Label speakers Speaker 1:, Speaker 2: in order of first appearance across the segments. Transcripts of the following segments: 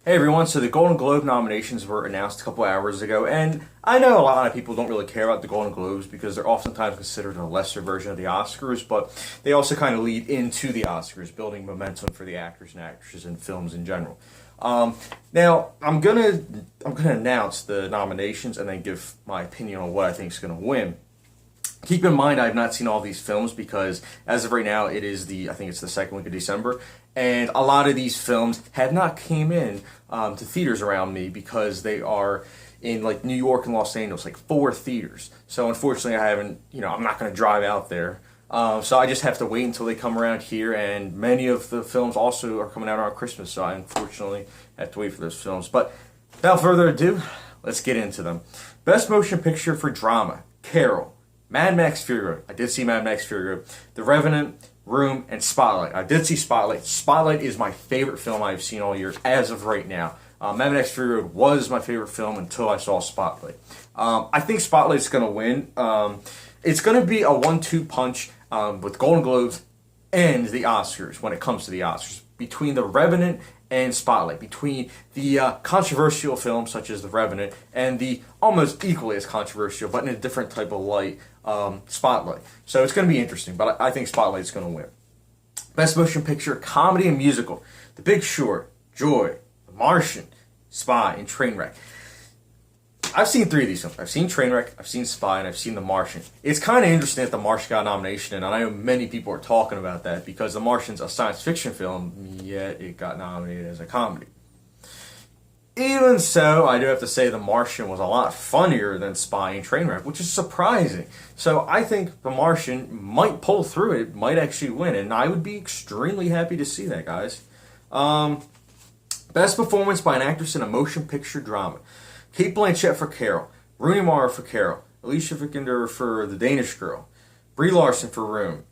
Speaker 1: Hey everyone, so the Golden Globe nominations were announced a couple hours ago, and I know a lot of people don't really care about the Golden Globes because they're oftentimes considered a lesser version of the Oscars, but they also kind of lead into the Oscars, building momentum for the actors and actresses in films in general. Now I'm gonna announce the nominations and then give my opinion on what I think is gonna win. Keep in mind, I have not seen all these films because, as of right now, I think it's the second week of December, and a lot of these films have not came in to theaters around me because they are in like New York and Los Angeles, like 4 theaters. So unfortunately, I haven't, I'm not going to drive out there. So I just have to wait until they come around here, and many of the films also are coming out around Christmas, so I unfortunately have to wait for those films. But without further ado, let's get into them. Best Motion Picture for Drama, Carol. Mad Max Fury Road. I did see Mad Max Fury Road. The Revenant, Room, and Spotlight. I did see Spotlight. Spotlight is my favorite film I've seen all year as of right now. Mad Max Fury Road was my favorite film until I saw Spotlight. I think Spotlight's going to win. It's going to be a 1-2 punch with Golden Globes and the Oscars when it comes to the Oscars. Between The Revenant and Spotlight, between the controversial films such as The Revenant and the almost equally as controversial but in a different type of light, Spotlight. So it's going to be interesting, but I think Spotlight's going to win. Best Motion Picture, Comedy and Musical, The Big Short, Joy, The Martian, Spy, and Trainwreck. I've seen 3 of these films. I've seen Trainwreck, I've seen Spy, and I've seen The Martian. It's kind of interesting that The Martian got a nomination, and I know many people are talking about that because The Martian's a science fiction film, yet it got nominated as a comedy. Even so, I do have to say The Martian was a lot funnier than Spy and Trainwreck, which is surprising. So I think The Martian might pull through it, might actually win, and I would be extremely happy to see that, guys. Best Performance by an Actress in a Motion Picture Drama. Cate Blanchett for Carol, Rooney Mara for Carol, Alicia Vikander for The Danish Girl, Brie Larson for Room,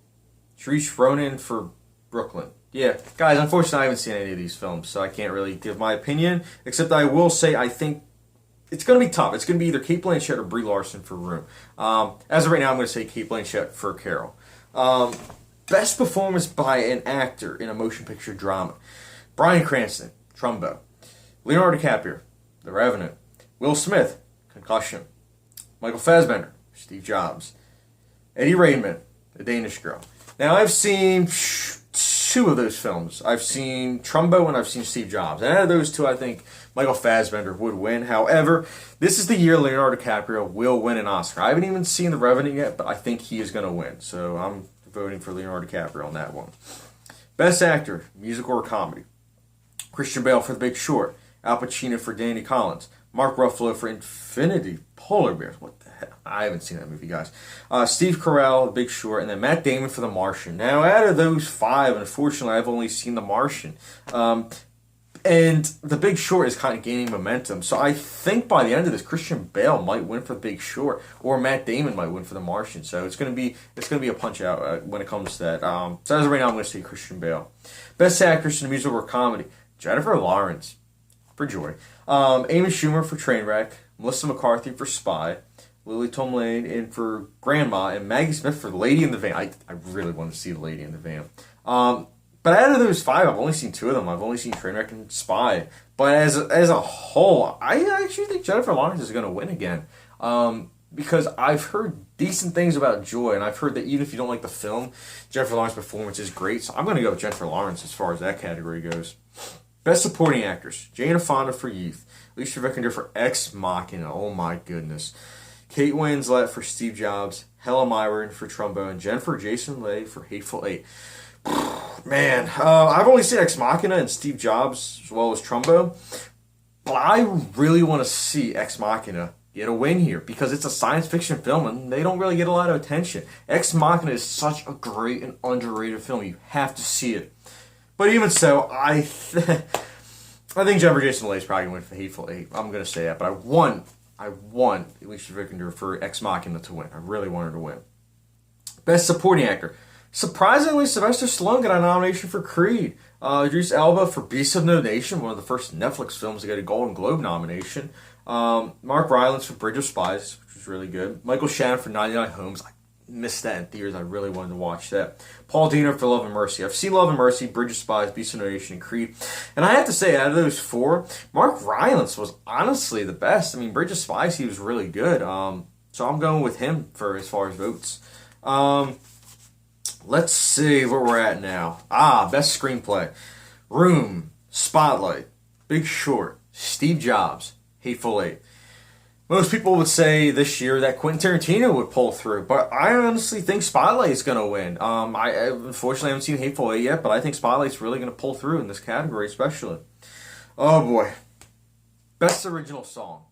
Speaker 1: Saoirse Ronan for Brooklyn. Yeah, guys, unfortunately I haven't seen any of these films, so I can't really give my opinion, except I will say I think it's going to be tough. It's going to be either Cate Blanchett or Brie Larson for Room. As of right now, I'm going to say Cate Blanchett for Carol. Best Performance by an Actor in a Motion Picture Drama. Bryan Cranston, Trumbo. Leonardo DiCaprio, The Revenant. Will Smith, Concussion. Michael Fassbender, Steve Jobs. Eddie Redmayne, The Danish Girl. Now, I've seen 2 of those films. I've seen Trumbo and I've seen Steve Jobs. And out of those 2, I think Michael Fassbender would win. However, this is the year Leonardo DiCaprio will win an Oscar. I haven't even seen The Revenant yet, but I think he is going to win. So I'm voting for Leonardo DiCaprio on that one. Best Actor, Musical or Comedy. Christian Bale for The Big Short. Al Pacino for Danny Collins. Mark Ruffalo for Infinity Polar Bears. What the heck? I haven't seen that movie, guys. Steve Carell, The Big Short, and then Matt Damon for The Martian. Now, out of those 5, unfortunately, I've only seen The Martian. And The Big Short is kind of gaining momentum. So I think by the end of this, Christian Bale might win for The Big Short, or Matt Damon might win for The Martian. So it's going to be a punch out when it comes to that. So as of right now, I'm going to say Christian Bale. Best Actress in a Musical or Comedy, Jennifer Lawrence for Joy. Amy Schumer for Trainwreck, Melissa McCarthy for Spy, Lily Tomlin in for Grandma, and Maggie Smith for Lady in the Van. I really want to see The Lady in the Van. But out of those 5, I've only seen 2 of them. I've only seen Trainwreck and Spy. But as a whole, I actually think Jennifer Lawrence is going to win again. Because I've heard decent things about Joy, and I've heard that even if you don't like the film, Jennifer Lawrence's performance is great. So I'm going to go with Jennifer Lawrence as far as that category goes. Best Supporting Actress, Jane Fonda for Youth, Alicia Vikander for Ex Machina, oh my goodness, Kate Winslet for Steve Jobs, Helen Mirren for Trumbo, and Jennifer Jason Leigh for Hateful Eight. Man, I've only seen Ex Machina and Steve Jobs as well as Trumbo, but I really want to see Ex Machina get a win here because it's a science fiction film and they don't really get a lot of attention. Ex Machina is such a great and underrated film. You have to see it. But even so, I think Jennifer Jason Leigh is probably going to win for Hateful Eight. I'm going to say that. But I want Alicia Vikander for Ex Machina to win. I really want her to win. Best Supporting Actor. Surprisingly, Sylvester Stallone got a nomination for Creed. Idris Elba for Beasts of No Nation, one of the first Netflix films to get a Golden Globe nomination. Mark Rylance for Bridge of Spies, which was really good. Michael Shannon for 99 Homes. missed that in theaters. I really wanted to watch that. Paul Dano for Love and Mercy. I've seen Love and Mercy, Bridge of Spies, Beast of No Nation, and Creed. And I have to say, out of those four, Mark Rylance was honestly the best. I mean, Bridge of Spies, he was really good. So I'm going with him for as far as votes. Let's see where we're at now. Best screenplay. Room, Spotlight, Big Short, Steve Jobs, Hateful Eight. Most people would say this year that Quentin Tarantino would pull through, but I honestly think Spotlight is going to win. I unfortunately haven't seen Hateful Eight yet, but I think Spotlight's really going to pull through in this category, especially. Oh boy. Best original song.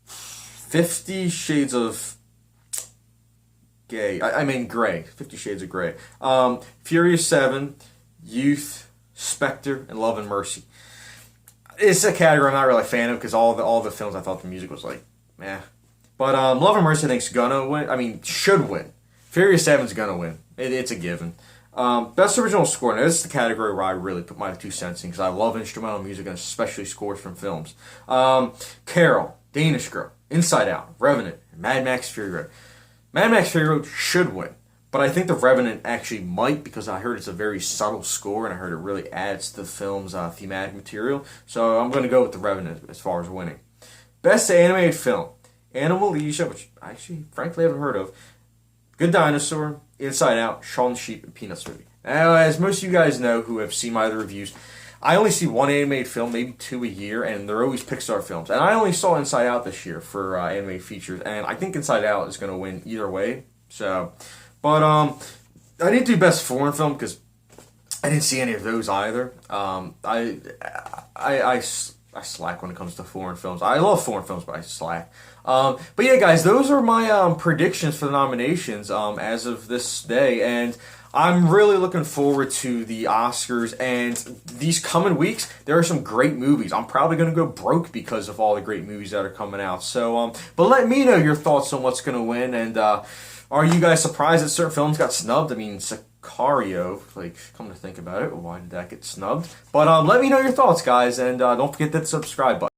Speaker 1: 50 Shades of Gay. Gray. 50 Shades of Gray. Furious 7, Youth, Spectre, and Love and Mercy. It's a category I'm not really a fan of because all the films I thought the music was like, meh. But Love and Mercy I think's gonna win. Should win. Furious 7's gonna win. It's a given. Best original score. Now this is the category where I really put my 2 cents in because I love instrumental music and especially scores from films. Carol, Danish Girl, Inside Out, Revenant, and Mad Max Fury Road. Mad Max Fury Road should win. But I think The Revenant actually might because I heard it's a very subtle score and I heard it really adds to the film's thematic material. So I'm going to go with The Revenant as far as winning. Best animated film. Animalesia, which I actually frankly haven't heard of. Good Dinosaur, Inside Out, Shaun the Sheep, and Peanuts Movie. Now, as most of you guys know who have seen my other reviews, I only see one animated film, maybe 2 a year, and they're always Pixar films. And I only saw Inside Out this year for animated features, and I think Inside Out is going to win either way. So... But I didn't do best foreign film because I didn't see any of those either. I slack when it comes to foreign films. I love foreign films, but I slack. But yeah, guys, those are my predictions for the nominations as of this day, and I'm really looking forward to the Oscars. And these coming weeks, there are some great movies. I'm probably going to go broke because of all the great movies that are coming out. So, but let me know your thoughts on what's going to win, and are you guys surprised that certain films got snubbed? Sicario, come to think about it, why did that get snubbed? But let me know your thoughts, guys, and don't forget that subscribe button.